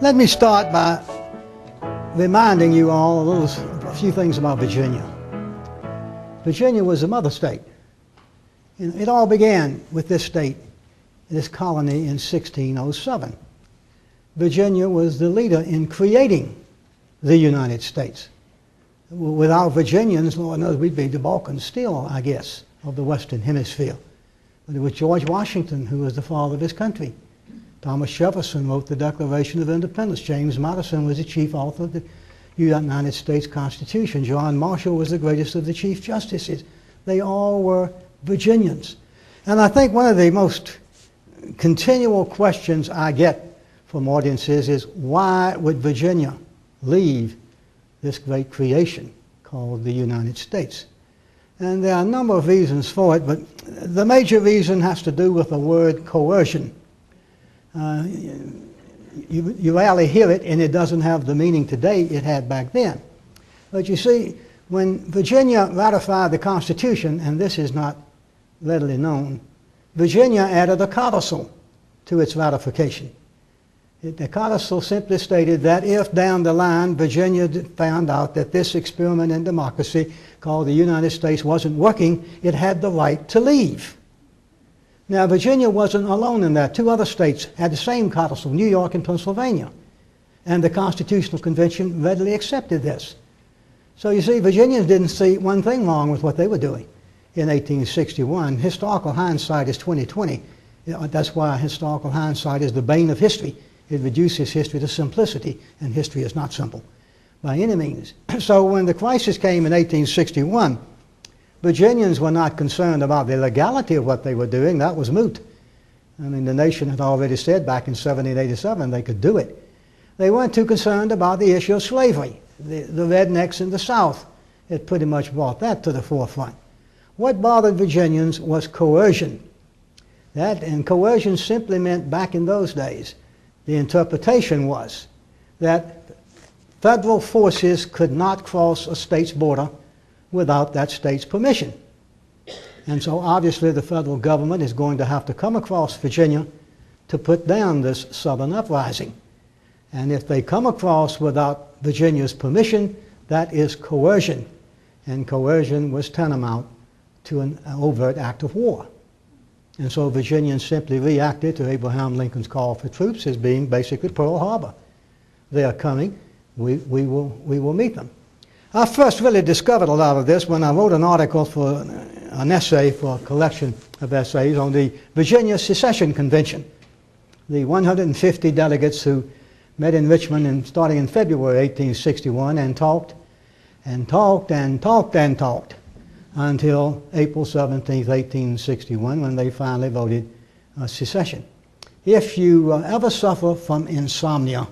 Let me start by reminding you all a few things about Virginia. Virginia was the mother state. It all began with this state, this colony in 1607. Virginia was the leader in creating the United States. Without Virginians, Lord knows we'd be the Balkans still, I guess, of the Western Hemisphere. But it was George Washington who was the father of this country. Thomas Jefferson wrote the Declaration of Independence. James Madison was the chief author of the United States Constitution. John Marshall was the greatest of the Chief Justices. They all were Virginians. And I think one of the most continual questions I get from audiences is, why would Virginia leave this great creation called the United States? And there are a number of reasons for it, but the major reason has to do with the word coercion. You rarely hear it, and it doesn't have the meaning today it had back then. But you see, when Virginia ratified the Constitution, and this is not readily known, Virginia added a codicil to its ratification. The codicil simply stated that if down the line Virginia found out that this experiment in democracy called the United States wasn't working, it had the right to leave. Now, Virginia wasn't alone in that. Two other states had the same codicil, New York and Pennsylvania. And the Constitutional Convention readily accepted this. So you see, Virginians didn't see one thing wrong with what they were doing in 1861. Historical hindsight is 20/20. That's why historical hindsight is the bane of history. It reduces history to simplicity, and history is not simple by any means. So when the crisis came in 1861, Virginians were not concerned about the legality of what they were doing. That was moot. I mean, the nation had already said back in 1787 they could do it. They weren't too concerned about the issue of slavery. The rednecks in the South had pretty much brought that to the forefront. What bothered Virginians was coercion. And coercion simply meant, back in those days, the interpretation was that federal forces could not cross a state's border without that state's permission. And so obviously the federal government is going to have to come across Virginia to put down this southern uprising. And if they come across without Virginia's permission, that is coercion. And coercion was tantamount to an overt act of war. And so Virginians simply reacted to Abraham Lincoln's call for troops as being basically Pearl Harbor. They are coming, we will meet them. I first really discovered a lot of this when I wrote an article for an essay for a collection of essays on the Virginia Secession Convention. The 150 delegates who met in Richmond starting in February 1861 and talked and talked and talked and talked until April 17, 1861, when they finally voted secession. If you ever suffer from insomnia,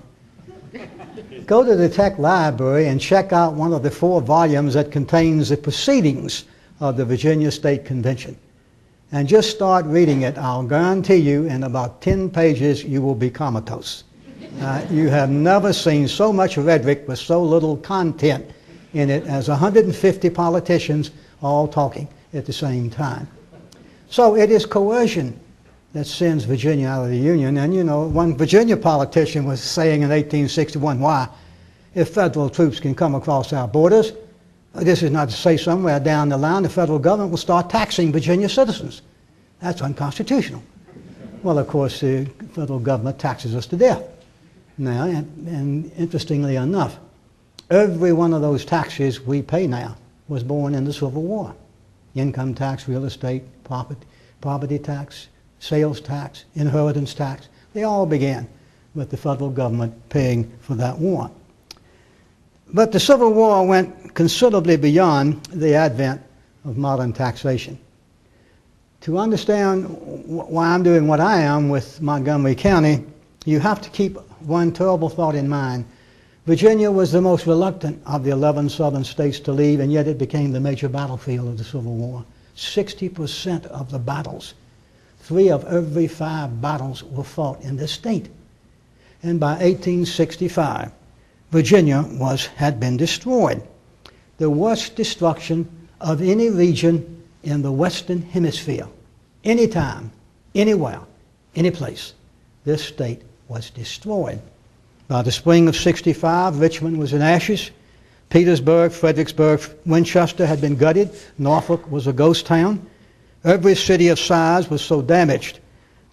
go to the Tech Library and check out one of the 4 volumes that contains the proceedings of the Virginia State Convention. And just start reading it. I'll guarantee you in about 10 pages you will be comatose. You have never seen so much rhetoric with so little content in it as 150 politicians all talking at the same time. So it is coercion that sends Virginia out of the Union. And you know, one Virginia politician was saying in 1861, why, if federal troops can come across our borders, this is not to say somewhere down the line the federal government will start taxing Virginia citizens. That's unconstitutional. Well, of course, the federal government taxes us to death now, and interestingly enough, every one of those taxes we pay now was born in the Civil War. Income tax, real estate, property tax, sales tax, inheritance tax, they all began with the federal government paying for that war. But the Civil War went considerably beyond the advent of modern taxation. To understand why I'm doing what I am with Montgomery County, you have to keep one terrible thought in mind. Virginia was the most reluctant of the 11 southern states to leave, and yet it became the major battlefield of the Civil War. 60% of the battles, 3 of every 5 battles were fought in this state. And by 1865, Virginia had been destroyed. The worst destruction of any region in the Western Hemisphere, anytime, anywhere, any place. This state was destroyed. By the spring of '65, Richmond was in ashes. Petersburg, Fredericksburg, Winchester had been gutted. Norfolk was a ghost town. Every city of size was so damaged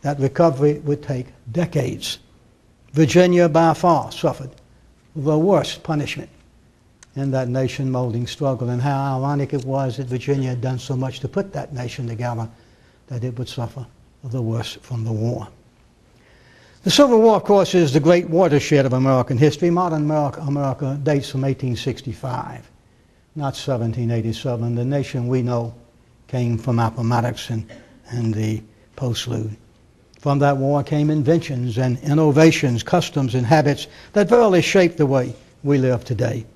that recovery would take decades. Virginia by far suffered the worst punishment in that nation-molding struggle, and how ironic it was that Virginia had done so much to put that nation together that it would suffer the worst from the war. The Civil War, of course, is the great watershed of American history. Modern America dates from 1865, not 1787. The nation we know came from Appomattox and the postlude. From that war came inventions and innovations, customs and habits that verily shaped the way we live today.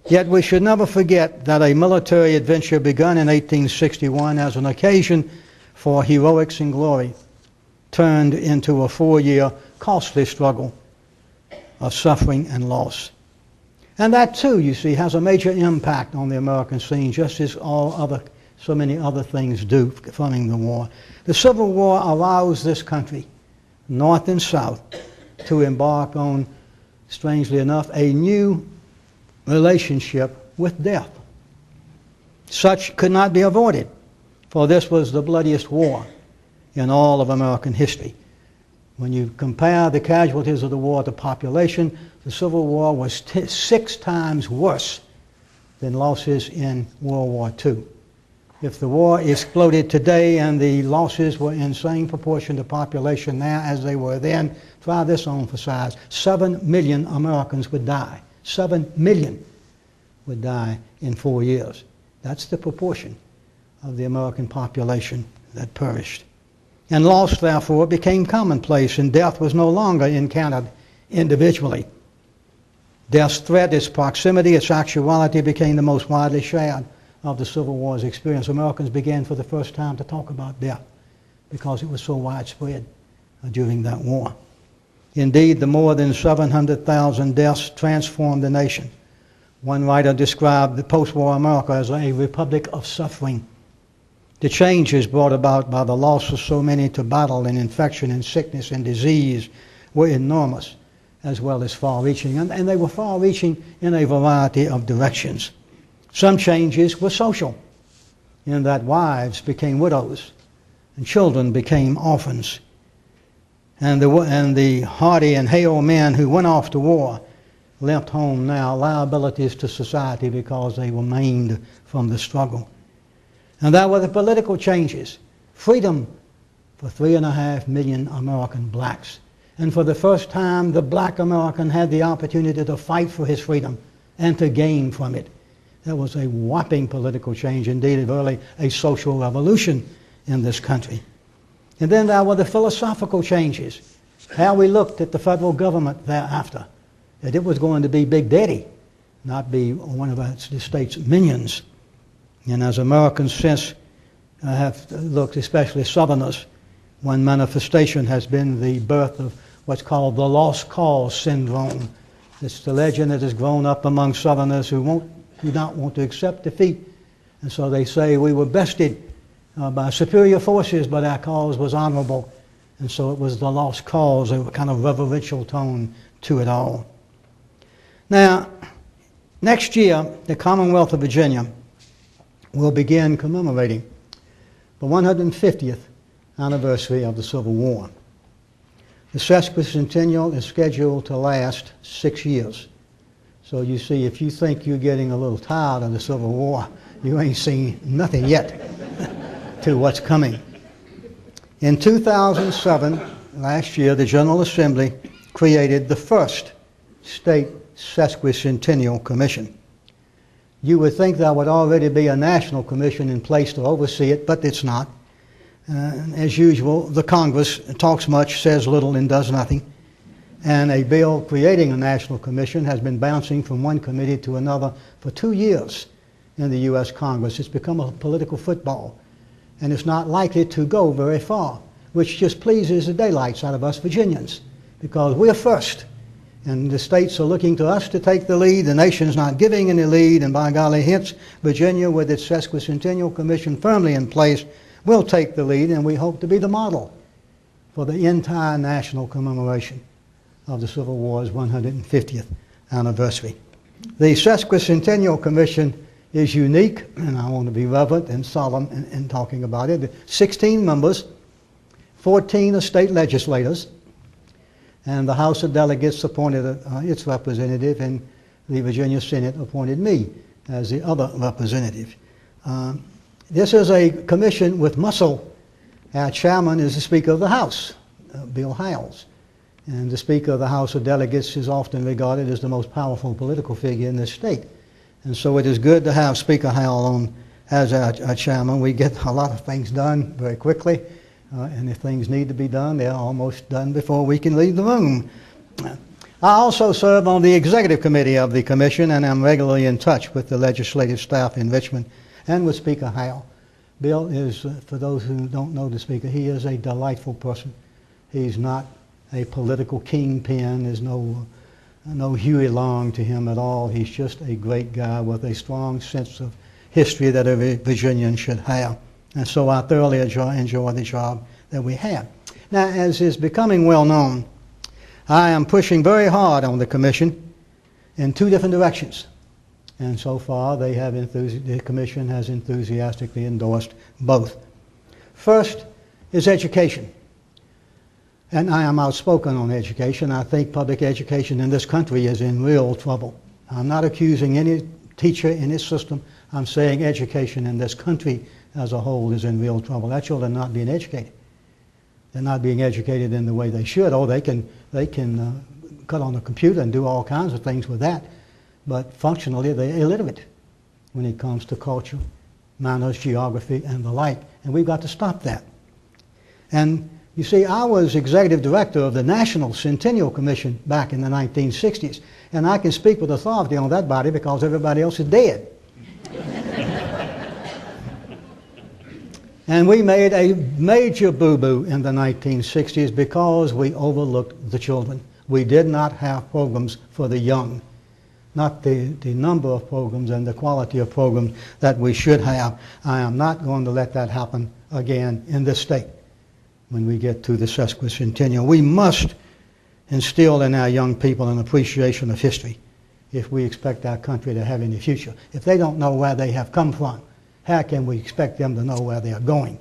Yet we should never forget that a military adventure begun in 1861 as an occasion for heroics and glory turned into a 4-year costly struggle of suffering and loss. And that too, you see, has a major impact on the American scene, just as so many other things do following the war. The Civil War allows this country, North and South, to embark on, strangely enough, a new relationship with death. Such could not be avoided, for this was the bloodiest war in all of American history. When you compare the casualties of the war to population, the Civil War was 6 times worse than losses in World War II. If the war exploded today and the losses were in same proportion to population now as they were then, try this on for size, 7 million Americans would die. 7 million would die in 4 years. That's the proportion of the American population that perished. And loss, therefore, became commonplace, and death was no longer encountered individually. Death's threat, its proximity, its actuality became the most widely shared of the Civil War's experience. Americans began for the first time to talk about death because it was so widespread during that war. Indeed, the more than 700,000 deaths transformed the nation. One writer described the post-war America as a republic of suffering. The changes brought about by the loss of so many to battle and infection and sickness and disease were enormous, as well as far-reaching, and they were far-reaching in a variety of directions. Some changes were social, in that wives became widows and children became orphans. And the hardy and hale men who went off to war left home now liabilities to society because they were maimed from the struggle. And there were the political changes. Freedom for 3.5 million American blacks. And for the first time, the black American had the opportunity to fight for his freedom and to gain from it. That was a whopping political change, indeed, really a social revolution in this country. And then there were the philosophical changes. How we looked at the federal government thereafter. That it was going to be Big Daddy, not be one of the state's minions. And as Americans since have looked, especially Southerners, one manifestation has been the birth of what's called the lost cause syndrome. It's the legend that has grown up among Southerners who do not want to accept defeat. And so they say we were bested by superior forces, but our cause was honorable. And so it was the lost cause, a kind of reverential tone to it all. Now, next year, the Commonwealth of Virginia will begin commemorating the 150th anniversary of the Civil War. The sesquicentennial is scheduled to last 6 years. So you see, if you think you're getting a little tired of the Civil War, you ain't seen nothing yet to what's coming. In 2007, last year, the General Assembly created the first state sesquicentennial commission. You would think there would already be a national commission in place to oversee it, but it's not. As usual, the Congress talks much, says little, and does nothing. And a bill creating a national commission has been bouncing from one committee to another for 2 years in the U.S. Congress. It's become a political football, and it's not likely to go very far, which just pleases the daylights out of us Virginians, because we're first. And the states are looking to us to take the lead. The nation's not giving any lead, and by golly, hence Virginia, with its sesquicentennial commission firmly in place, will take the lead, and we hope to be the model for the entire national commemoration of the Civil War's 150th anniversary. The Sesquicentennial Commission is unique, and I want to be reverent and solemn in talking about it. 16 members, 14 are state legislators, and the House of Delegates appointed its representative, and the Virginia Senate appointed me as the other representative. This is a commission with muscle. Our chairman is the Speaker of the House, Bill Howells. And the Speaker of the House of Delegates is often regarded as the most powerful political figure in this state. And so it is good to have Speaker Howell on as our chairman. We get a lot of things done very quickly, and if things need to be done, they're almost done before we can leave the room. I also serve on the executive committee of the commission, and I'm regularly in touch with the legislative staff in Richmond and with Speaker Howell. Bill is, for those who don't know the Speaker, he is a delightful person. He's not a political kingpin. There's no Huey Long to him at all. He's just a great guy with a strong sense of history that every Virginian should have. And so I thoroughly enjoy the job that we have. Now, as is becoming well known, I am pushing very hard on the commission in two different directions. And so far, the commission has enthusiastically endorsed both. First is education. And I am outspoken on education. I think public education in this country is in real trouble. I'm not accusing any teacher in this system. I'm saying education in this country as a whole is in real trouble. Our children are not being educated. They're not being educated in the way they should. Oh, they can cut on a computer and do all kinds of things with that. But functionally, they're illiterate when it comes to culture, manners, geography, and the like. And we've got to stop that. And you see, I was executive director of the National Centennial Commission back in the 1960s, and I can speak with authority on that body because everybody else is dead. And we made a major boo-boo in the 1960s because we overlooked the children. We did not have programs for the young, not the number of programs and the quality of programs that we should have. I am not going to let that happen again in this state. When we get to the sesquicentennial, we must instill in our young people an appreciation of history if we expect our country to have any future. If they don't know where they have come from, how can we expect them to know where they are going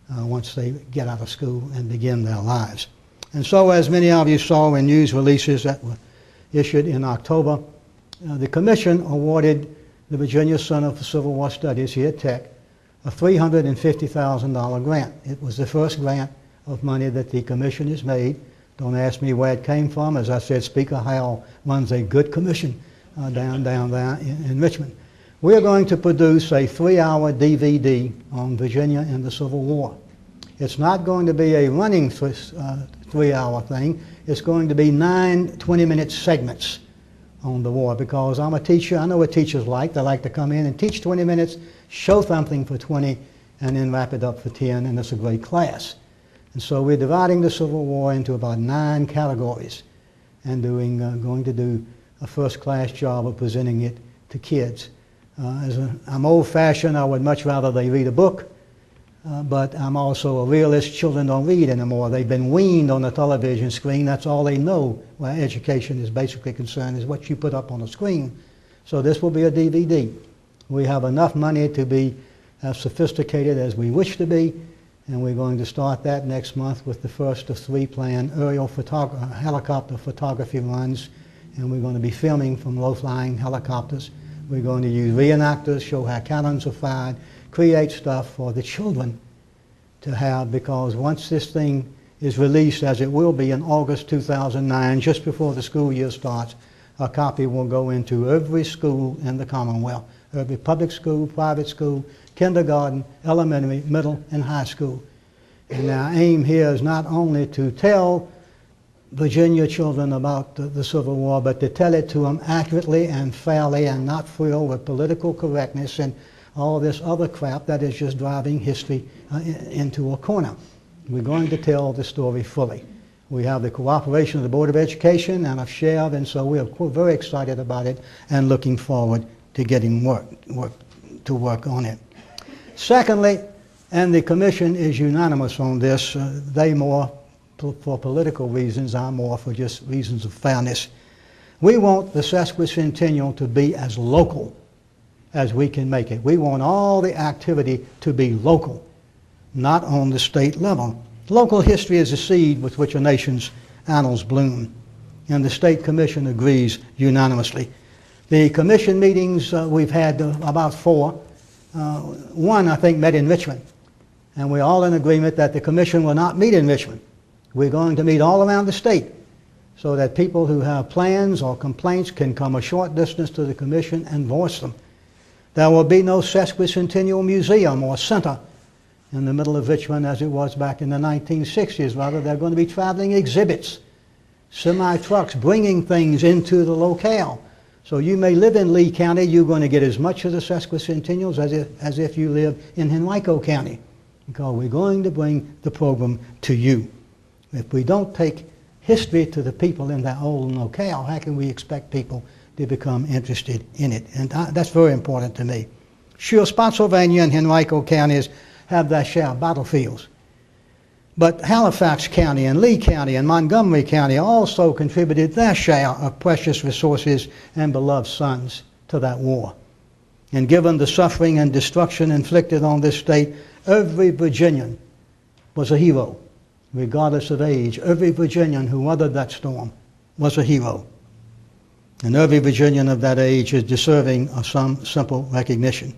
once they get out of school and begin their lives? And so, as many of you saw in news releases that were issued in October, the Commission awarded the Virginia Center for Civil War Studies here at Tech a $350,000 grant. It was the first grant of money that the commission has made. Don't ask me where it came from. As I said, Speaker Howell runs a good commission down there in Richmond. We're going to produce a 3-hour DVD on Virginia and the Civil War. It's not going to be a running 3-hour thing. It's going to be 9 20-minute segments on the war, because I'm a teacher. I know what teachers like. They like to come in and teach 20 minutes, show something for 20, and then wrap it up for 10, and it's a great class. And so we're dividing the Civil War into about 9 categories and going to do a first-class job of presenting it to kids. I'm old-fashioned. I would much rather they read a book, but I'm also a realist. Children don't read anymore. They've been weaned on the television screen. That's all they know where education is basically concerned, is what you put up on the screen. So this will be a DVD. We have enough money to be as sophisticated as we wish to be, and we're going to start that next month with the first of 3 planned aerial helicopter photography runs, and we're going to be filming from low-flying helicopters. We're going to use reenactors, show how cannons are fired, create stuff for the children to have, because once this thing is released, as it will be in August 2009, just before the school year starts, a copy will go into every school in the Commonwealth, every public school, private school, kindergarten, elementary, middle, and high school. And our aim here is not only to tell Virginia children about the Civil War, but to tell it to them accurately and fairly and not filled with political correctness and all this other crap that is just driving history into a corner. We're going to tell the story fully. We have the cooperation of the Board of Education and of SHEV, and so we're very excited about it and looking forward to getting to work on it. Secondly, and the Commission is unanimous on this, they more for political reasons. I'm more for just reasons of fairness. We want the sesquicentennial to be as local as we can make it. We want all the activity to be local, not on the state level. Local history is the seed with which a nation's annals bloom, and the State Commission agrees unanimously. The commission meetings, we've had about 4. One, I think, met in Richmond, and we're all in agreement that the commission will not meet in Richmond. We're going to meet all around the state so that people who have plans or complaints can come a short distance to the commission and voice them. There will be no sesquicentennial museum or center in the middle of Richmond as it was back in the 1960s. Rather, they're going to be traveling exhibits, semi-trucks bringing things into the locale. So you may live in Lee County, you're going to get as much of the sesquicentennials as if you live in Henrico County, because we're going to bring the program to you. If we don't take history to the people in that old locale, how can we expect people to become interested in it? And that's very important to me. Sure, Spotsylvania and Henrico counties have their share of battlefields, but Halifax County and Lee County and Montgomery County also contributed their share of precious resources and beloved sons to that war. And given the suffering and destruction inflicted on this state, every Virginian was a hero, regardless of age. Every Virginian who weathered that storm was a hero. And every Virginian of that age is deserving of some simple recognition.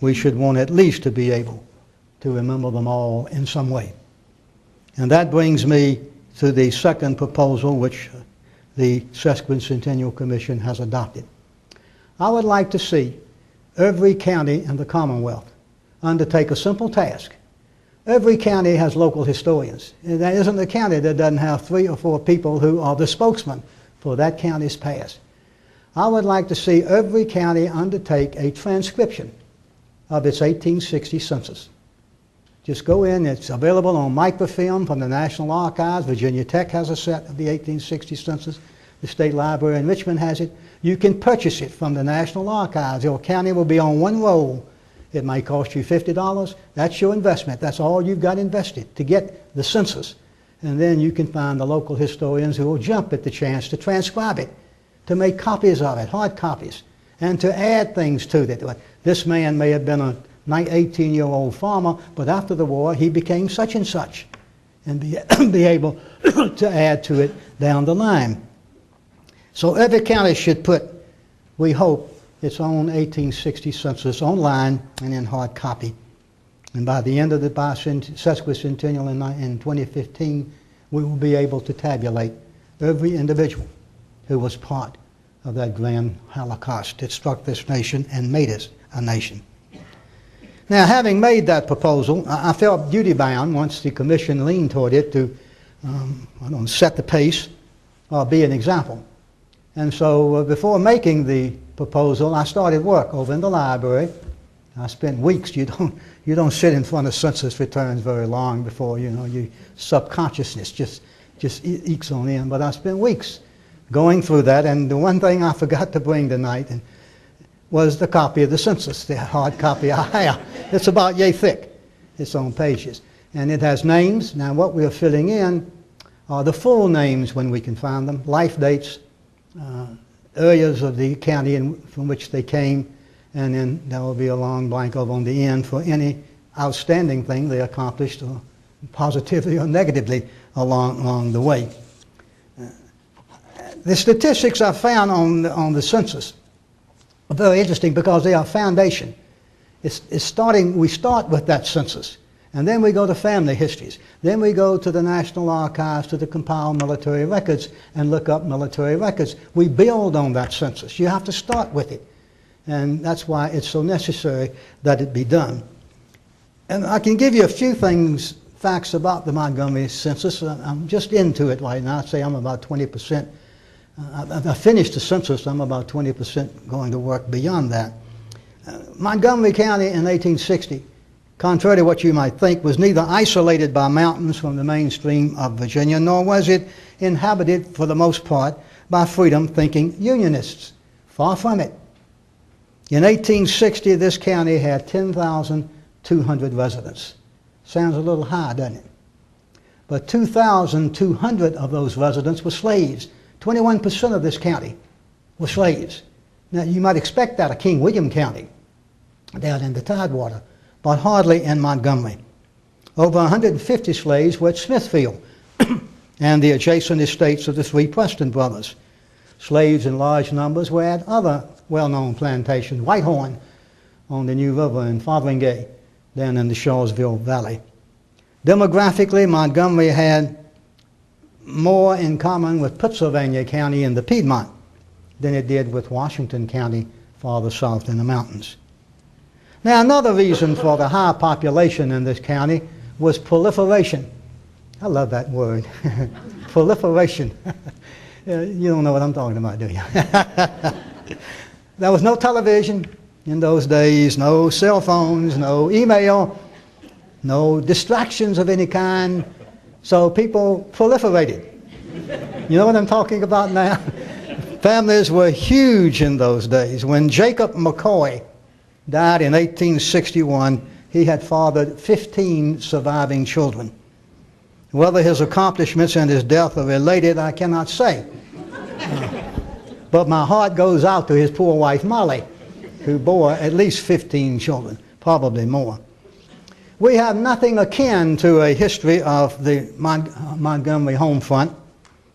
We should want at least to be able to remember them all in some way. And that brings me to the second proposal which the Sesquicentennial Commission has adopted. I would like to see every county in the Commonwealth undertake a simple task. Every county has local historians. And there isn't a county that doesn't have 3 or 4 people who are the spokesman for that county's past. I would like to see every county undertake a transcription of its 1860 census. Just go in, it's available on microfilm from the National Archives. Virginia Tech has a set of the 1860 census. The State Library in Richmond has it. You can purchase it from the National Archives. Your county will be on one roll. It may cost you $50. That's your investment. That's all you've got invested to get the census. And then you can find the local historians who will jump at the chance to transcribe it, to make copies of it, hard copies, and to add things to it. This man may have been a 18-year-old farmer, but after the war he became such and such, and be able to add to it down the line. So every county should put, we hope, its own 1860 census online and in hard copy. And by the end of the sesquicentennial in 2015, we will be able to tabulate every individual who was part of that grand Holocaust that struck this nation and made us a nation. Now, having made that proposal, I felt duty-bound, once the commission leaned toward it, to set the pace or be an example. And so before making the proposal, I started work over in the library. I spent weeks. You don't sit in front of census returns very long before, your subconsciousness just ekes on in. But I spent weeks going through that, and the one thing I forgot to bring tonight was the copy of the census, the hard copy I have. It's about yay thick. It's on pages. And it has names. Now what we are filling in are the full names when we can find them, life dates, areas of the county from which they came, and then there will be a long blank over on the end for any outstanding thing they accomplished, or positively or negatively along the way. The statistics I found on the census are very interesting because they are foundation. We start with that census, and then we go to family histories. Then we go to the National Archives to the compiled military records and look up military records. We build on that census. You have to start with it. And that's why it's so necessary that it be done. And I can give you a few facts about the Montgomery census. I'm just into it right now. I'd say I'm about 20%. I finished the census. I'm about 20% going to work beyond that. Montgomery County in 1860, contrary to what you might think, was neither isolated by mountains from the mainstream of Virginia, nor was it inhabited, for the most part, by freedom-thinking Unionists. Far from it. In 1860, this county had 10,200 residents. Sounds a little high, doesn't it? but 2,200 of those residents were slaves. 21% of this county were slaves. Now, you might expect that of King William County, down in the Tidewater, but hardly in Montgomery. Over 150 slaves were at Smithfield and the adjacent estates of the three Preston brothers. Slaves in large numbers were at other well-known plantations, Whitehorn on the New River and Fotheringay down in the Shawsville Valley. Demographically, Montgomery had more in common with Pittsylvania County in the Piedmont than it did with Washington County farther south in the mountains. Now, another reason for the high population in this county was proliferation. I love that word, proliferation. You don't know what I'm talking about, do you? There was no television in those days, no cell phones, no email, no distractions of any kind, so people proliferated. You know what I'm talking about now? Families were huge in those days. When Jacob McCoy died in 1861, he had fathered 15 surviving children. Whether his accomplishments and his death are related, I cannot say. But my heart goes out to his poor wife, Molly, who bore at least 15 children, probably more. We have nothing akin to a history of the Montgomery home front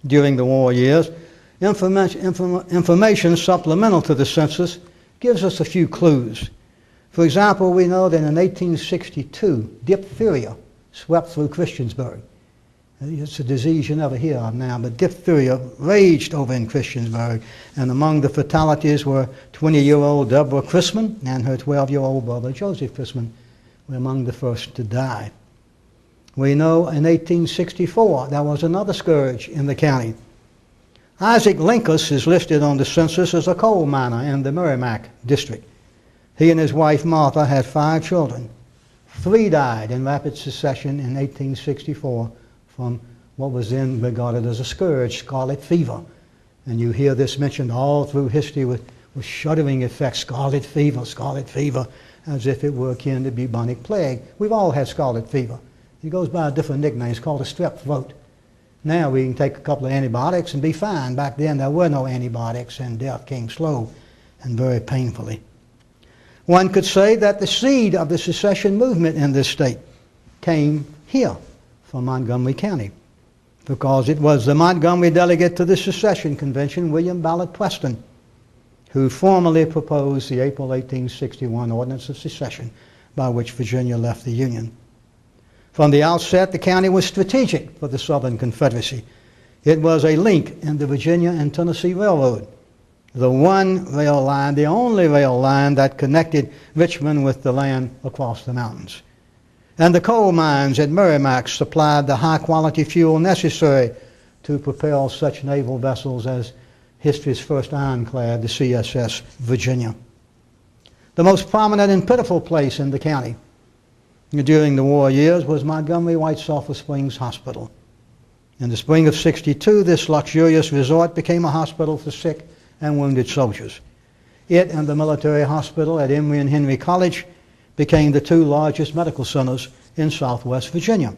during the war years. Information supplemental to the census gives us a few clues. For example, we know that in 1862, diphtheria swept through Christiansburg. It's a disease you never hear of now, but diphtheria raged over in Christiansburg, and among the fatalities were 20-year-old Deborah Chrisman and her 12-year-old brother Joseph Chrisman were among the first to die. We know in 1864 there was another scourge in the county. Isaac Linkus is listed on the census as a coal miner in the Merrimack district. He and his wife Martha had 5 children. 3 died in rapid succession in 1864 from what was then regarded as a scourge, scarlet fever. And you hear this mentioned all through history with shuddering effects, scarlet fever, as if it were akin to bubonic plague. We've all had scarlet fever. It goes by a different nickname. It's called a strep throat. Now we can take a couple of antibiotics and be fine. Back then there were no antibiotics and death came slow and very painfully. One could say that the seed of the secession movement in this state came here from Montgomery County, because it was the Montgomery delegate to the secession convention, William Ballard Preston, who formally proposed the April 1861 Ordinance of Secession by which Virginia left the Union. From the outset, the county was strategic for the Southern Confederacy. It was a link in the Virginia and Tennessee Railroad, the one rail line, the only rail line that connected Richmond with the land across the mountains. And the coal mines at Merrimack supplied the high-quality fuel necessary to propel such naval vessels as history's first ironclad, the CSS Virginia. The most prominent and pitiful place in the county during the war years was Montgomery White Sulphur Springs Hospital. In the spring of '62, this luxurious resort became a hospital for sick and wounded soldiers. It and the military hospital at Emory and Henry College became the 2 largest medical centers in southwest Virginia.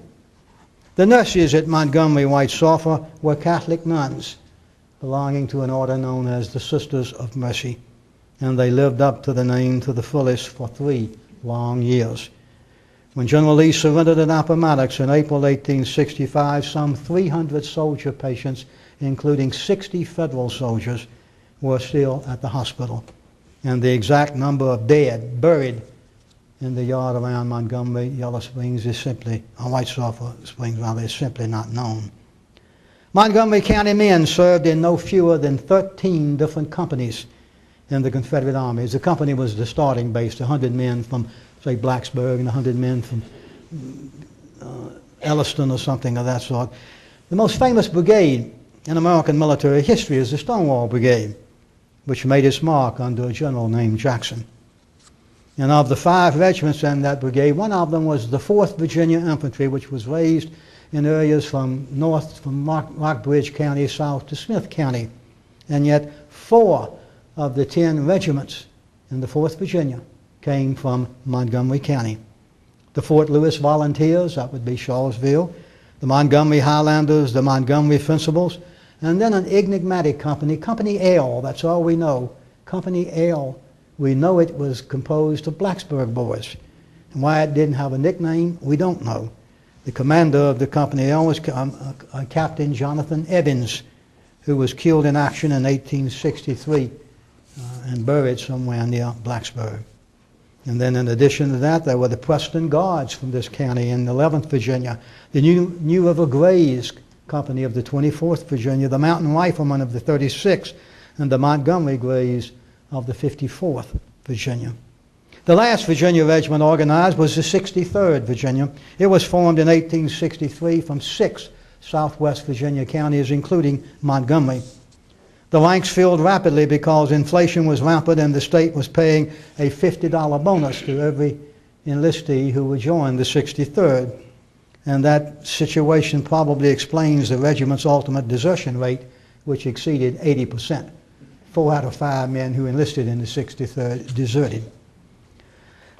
The nurses at Montgomery White Sulphur were Catholic nuns belonging to an order known as the Sisters of Mercy, and they lived up to the name to the fullest for 3 long years. When General Lee surrendered at Appomattox in April 1865, some 300 soldier patients, including 60 federal soldiers, were still at the hospital. And the exact number of dead buried in the yard around Montgomery, Yellow Springs is simply, White Sulphur Springs rather, is simply not known. Montgomery County men served in no fewer than 13 different companies in the Confederate armies. The company was the starting base, 100 men from, say, Blacksburg and 100 men from Elliston or something of that sort. The most famous brigade in American military history is the Stonewall Brigade, which made its mark under a general named Jackson. And of the 5 regiments in that brigade, one of them was the 4th Virginia Infantry, which was raised in areas from north, from Rockbridge County south to Smith County. And yet 4 of the 10 regiments in the 4th Virginia came from Montgomery County. The Fort Lewis Volunteers, that would be Shawsville, the Montgomery Highlanders, the Montgomery Fencibles, and then an enigmatic company, Company L, that's all we know. Company L, we know it was composed of Blacksburg boys. And why it didn't have a nickname, we don't know. The commander of the Company L was Captain Jonathan Evans, who was killed in action in 1863 and buried somewhere near Blacksburg. And then in addition to that, there were the Preston Guards from this county in 11th Virginia, the New River Grays Company of the 24th Virginia, the Mountain Riflemen of the 36th, and the Montgomery Grays of the 54th Virginia. The last Virginia regiment organized was the 63rd Virginia. It was formed in 1863 from 6 southwest Virginia counties, including Montgomery. The ranks filled rapidly because inflation was rampant and the state was paying a $50 bonus to every enlistee who would join the 63rd. And that situation probably explains the regiment's ultimate desertion rate, which exceeded 80%. 4 out of 5 men who enlisted in the 63rd deserted.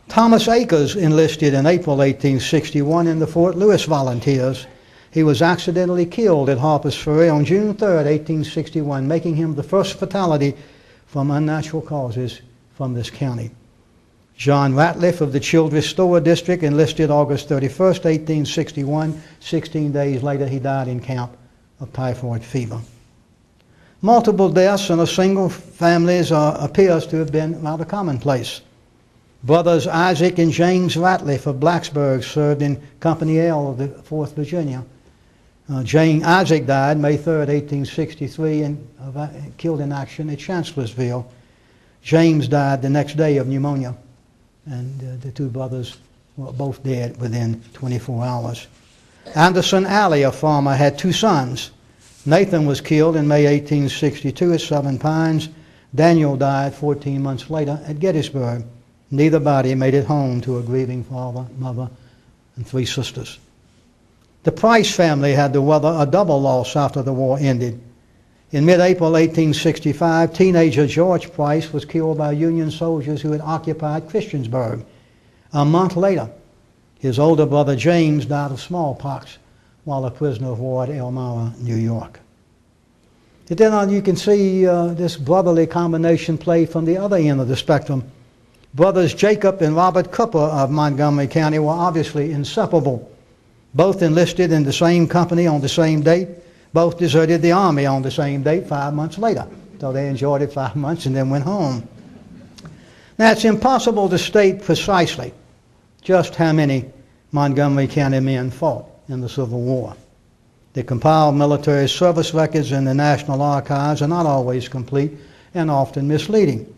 Thomas Akers enlisted in April 1861 in the Fort Lewis Volunteers. He was accidentally killed at Harper's Ferry on June 3, 1861, making him the first fatality from unnatural causes from this county. John Ratliff of the Childress Store District enlisted August 31, 1861. 16 days later, he died in camp of typhoid fever. Multiple deaths in a single family appears to have been rather commonplace. Brothers Isaac and James Ratliff of Blacksburg served in Company L of the 4th Virginia. Isaac died May 3, 1863, and killed in action at Chancellorsville. James died the next day of pneumonia, and the 2 brothers were both dead within 24 hours. Anderson Alley, a farmer, had 2 sons. Nathan was killed in May 1862 at Seven Pines. Daniel died 14 months later at Gettysburg. Neither body made it home to a grieving father, mother, and 3 sisters. The Price family had to weather a double loss after the war ended. In mid-April 1865, teenager George Price was killed by Union soldiers who had occupied Christiansburg. A month later, his older brother James died of smallpox while a prisoner of war at Elmira, New York. And then you can see this brotherly combination play from the other end of the spectrum. Brothers Jacob and Robert Cooper of Montgomery County were obviously inseparable. Both enlisted in the same company on the same date. Both deserted the Army on the same date 5 months later. So they enjoyed it 5 months and then went home. Now, it's impossible to state precisely just how many Montgomery County men fought in the Civil War. The compiled military service records in the National Archives are not always complete and often misleading.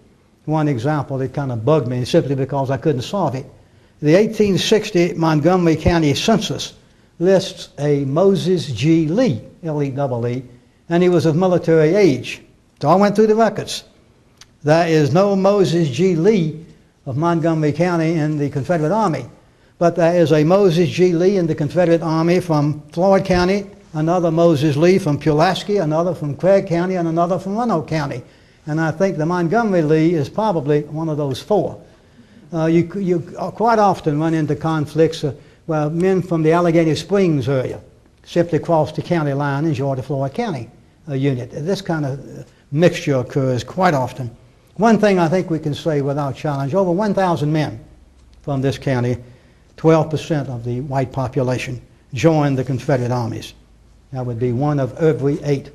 One example that kind of bugged me simply because I couldn't solve it. The 1860 Montgomery County Census lists a Moses G. Lee, L-E-E-E, and he was of military age. So I went through the records. There is no Moses G. Lee of Montgomery County in the Confederate Army, but there is a Moses G. Lee in the Confederate Army from Floyd County, another Moses Lee from Pulaski, another from Craig County, and another from Roanoke County. And I think the Montgomery Lee is probably one of those 4. You quite often run into conflicts where men from the Allegheny Springs area simply cross the county line and join the Floyd County unit. This kind of mixture occurs quite often. One thing I think we can say without challenge, over 1,000 men from this county, 12% of the white population, joined the Confederate armies. That would be 1 of every 8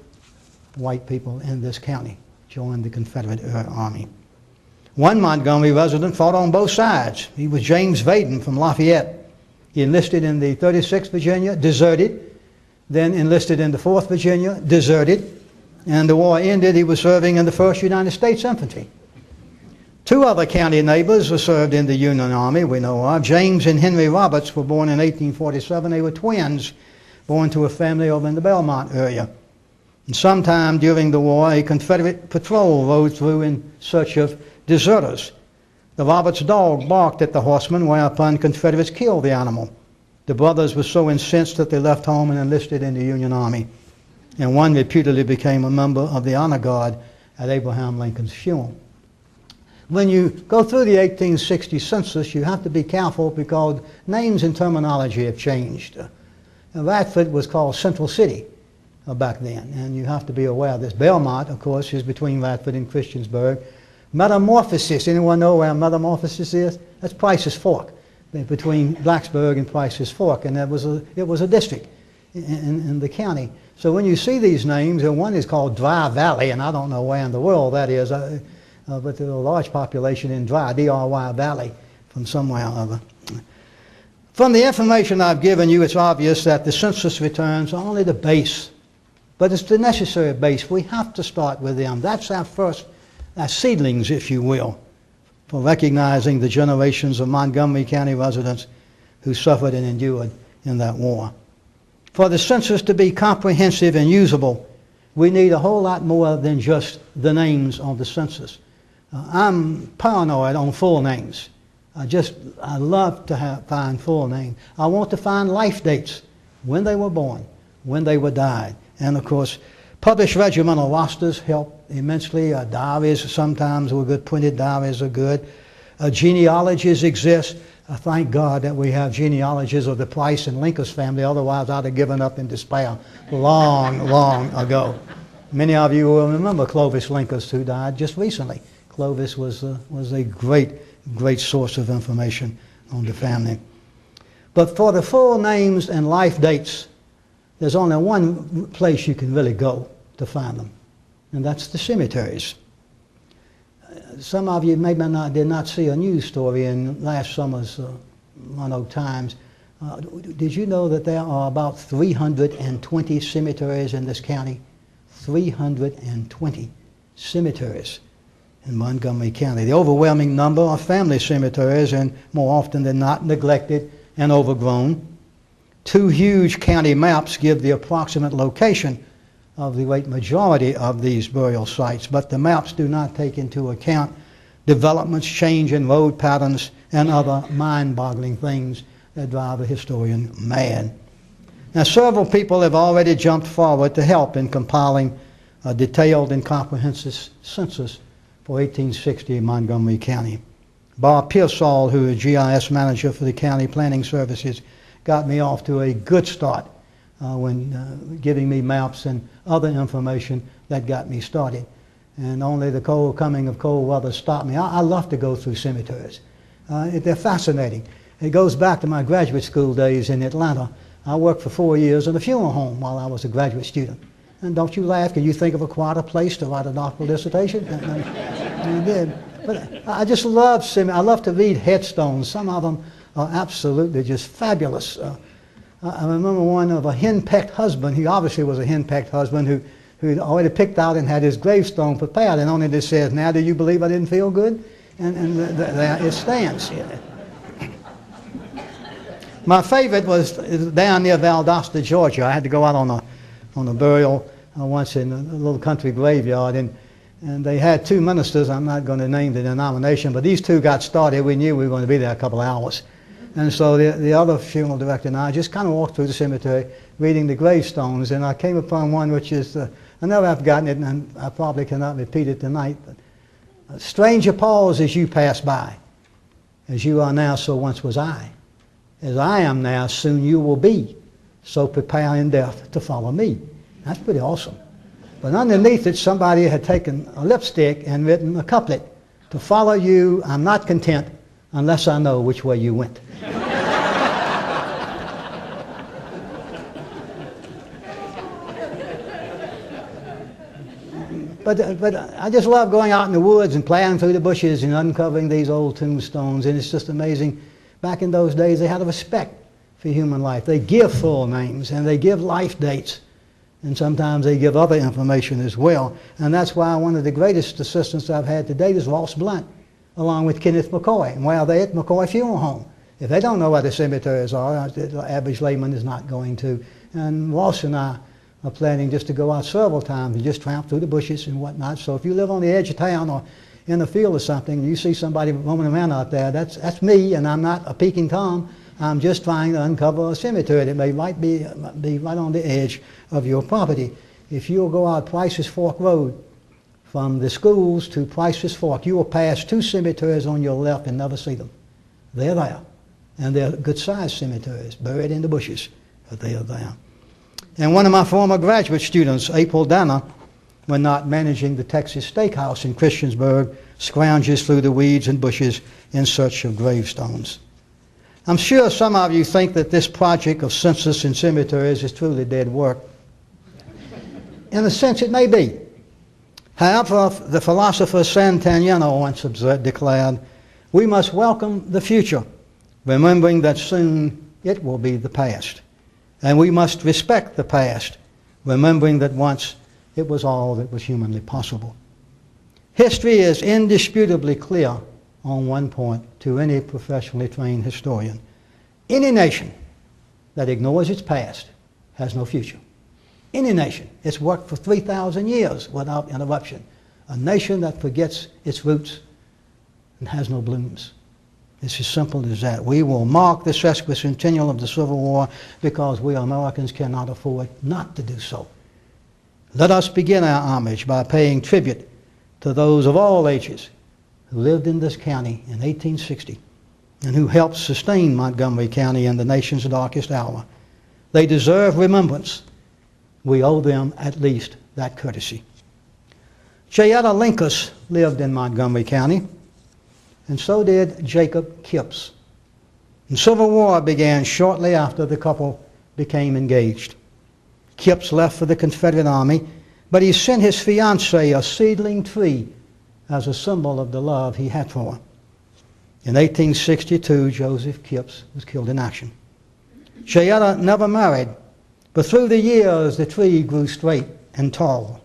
white people in this county joined the Confederate Army. One Montgomery resident fought on both sides. He was James Vaden from Lafayette. He enlisted in the 36th Virginia, deserted, then enlisted in the 4th Virginia, deserted, and the war ended. He was serving in the 1st United States Infantry. 2 other county neighbors were served in the Union Army, we know of. James and Henry Roberts were born in 1847. They were twins, born to a family over in the Belmont area. And sometime during the war, a Confederate patrol rode through in search of deserters. The Roberts dog barked at the horsemen, whereupon Confederates killed the animal. The brothers were so incensed that they left home and enlisted in the Union Army. And one reputedly became a member of the Honor Guard at Abraham Lincoln's funeral. When you go through the 1860 census, you have to be careful because names and terminology have changed. Radford was called Central City back then, and you have to be aware of this. Belmont, of course, is between Radford and Christiansburg. Metamorphosis, anyone know where Metamorphosis is? That's Price's Fork, between Blacksburg and Price's Fork, and it was a district in the county. So when you see these names, and one is called Dry Valley, and I don't know where in the world that is, but there's a large population in Dry, D-R-Y Valley, from somewhere or other. From the information I've given you, it's obvious that the census returns are only the base, but it's the necessary base. We have to start with them. That's our seedlings, if you will, for recognizing the generations of Montgomery County residents who suffered and endured in that war. For the census to be comprehensive and usable, we need a whole lot more than just the names on the census. I'm paranoid on full names. I love to find full names. I want to find life dates, when they were born, when they were died. And of course, published regimental rosters help immensely. Diaries sometimes were good, printed diaries are good. Genealogies exist. Thank God that we have genealogies of the Price and Linkers family, otherwise I'd have given up in despair long, long ago. Many of you will remember Clovis Linkers, who died just recently. Clovis was a great source of information on the family. But for the full names and life dates, there's only one place you can really go to find them, and that's the cemeteries. Some of you did not see a news story in last summer's Roanoke Times. Did you know that there are about 320 cemeteries in this county? 320 cemeteries in Montgomery County. The overwhelming number are family cemeteries, and more often than not neglected and overgrown. Two huge county maps give the approximate location of the great majority of these burial sites, but the maps do not take into account developments, change in road patterns, and other mind-boggling things that drive a historian mad. Now, several people have already jumped forward to help in compiling a detailed and comprehensive census for 1860 in Montgomery County. Bob Pearsall, who is GIS manager for the County Planning Services, got me off to a good start when giving me maps and other information that got me started. And only the coming of cold weather stopped me. I love to go through cemeteries. They're fascinating. It goes back to my graduate school days in Atlanta. I worked for 4 years in a funeral home while I was a graduate student. And don't you laugh, can you think of a quieter place to write a doctoral dissertation? And I did. But I just love cemeteries. I love to read headstones. Some of them are absolutely just fabulous. I remember one of a henpecked husband. He obviously was a henpecked husband who'd already picked out and had his gravestone prepared, and on it says, "Now do you believe I didn't feel good?" And there it stands. My favorite was down near Valdosta, Georgia. I had to go out on a burial once in a little country graveyard, and they had two ministers. I'm not going to name the denomination, but these two got started. We knew we were going to be there a couple of hours. And so the other funeral director and I just kind of walked through the cemetery reading the gravestones, and I came upon one which is, I never have forgotten it, and I probably cannot repeat it tonight, but stranger pause as you pass by. As you are now, so once was I. As I am now, soon you will be. So prepare in death to follow me. That's pretty awesome. But underneath it, somebody had taken a lipstick and written a couplet. To follow you, I'm not content unless I know which way you went. But I just love going out in the woods and plowing through the bushes and uncovering these old tombstones, and it's just amazing. Back in those days, they had a respect for human life. They give full names, and they give life dates, and sometimes they give other information as well. And that's why one of the greatest assistants I've had to date is Ross Blunt, along with Kenneth McCoy. And while they're at McCoy Funeral Home, if they don't know where the cemeteries are, the average layman is not going to. And Ross and I are planning just to go out several times and just tramp through the bushes and whatnot. So if you live on the edge of town or in the field or something, and you see somebody roaming around out there, that's me, and I'm not a peeking Tom. I'm just trying to uncover a cemetery that might be right on the edge of your property. If you'll go out Price's Fork Road, from the schools to Price's Fork, you will pass two cemeteries on your left and never see them. They're there. And they're good-sized cemeteries, buried in the bushes. but they are there. And one of my former graduate students, April Danner, when not managing the Texas Steakhouse in Christiansburg, scrounges through the weeds and bushes in search of gravestones. I'm sure some of you think that this project of census and cemeteries is truly dead work. In a sense, it may be. However, the philosopher Santayana once declared, we must welcome the future, remembering that soon it will be the past. And we must respect the past, remembering that once it was all that was humanly possible. History is indisputably clear on one point to any professionally trained historian. Any nation that ignores its past has no future. Any nation. It's worked for 3,000 years without interruption. A nation that forgets its roots and has no blooms. It's as simple as that. We will mark the sesquicentennial of the Civil War because we Americans cannot afford not to do so. Let us begin our homage by paying tribute to those of all ages who lived in this county in 1860 and who helped sustain Montgomery County in the nation's darkest hour. They deserve remembrance. We owe them at least that courtesy. Jayetta Linkus lived in Montgomery County, and so did Jacob Kipps. The Civil War began shortly after the couple became engaged. Kipps left for the Confederate Army, but he sent his fiancée a seedling tree as a symbol of the love he had for her. In 1862, Joseph Kipps was killed in action. Jayetta never married, but through the years the tree grew straight and tall.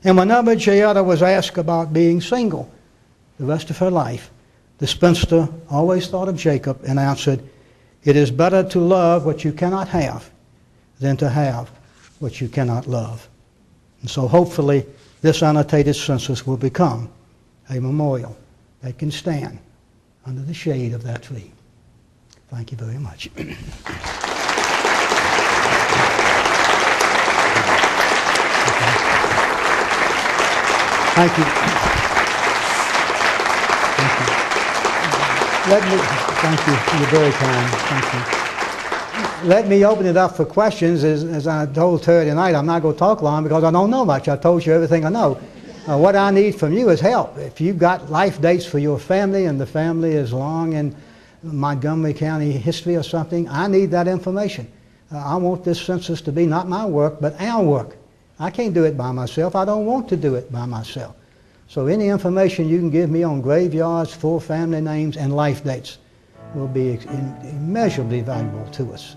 And whenever Jayetta was asked about being single the rest of her life, the spinster always thought of Jacob and answered, "It is better to love what you cannot have than to have what you cannot love." And so hopefully this annotated census will become a memorial that can stand under the shade of that tree. Thank you very much. Thank you. Thank you. Thank you. You're very kind. Thank you. Let me open it up for questions. As I told Terry tonight, I'm not going to talk long because I don't know much. I've told you everything I know. What I need from you is help. If you've got life dates for your family and the family is long in Montgomery County history or something, I need that information. I want this census to be not my work, but our work. I can't do it by myself. I don't want to do it by myself. So any information you can give me on graveyards, full family names, and life dates will be immeasurably valuable to us.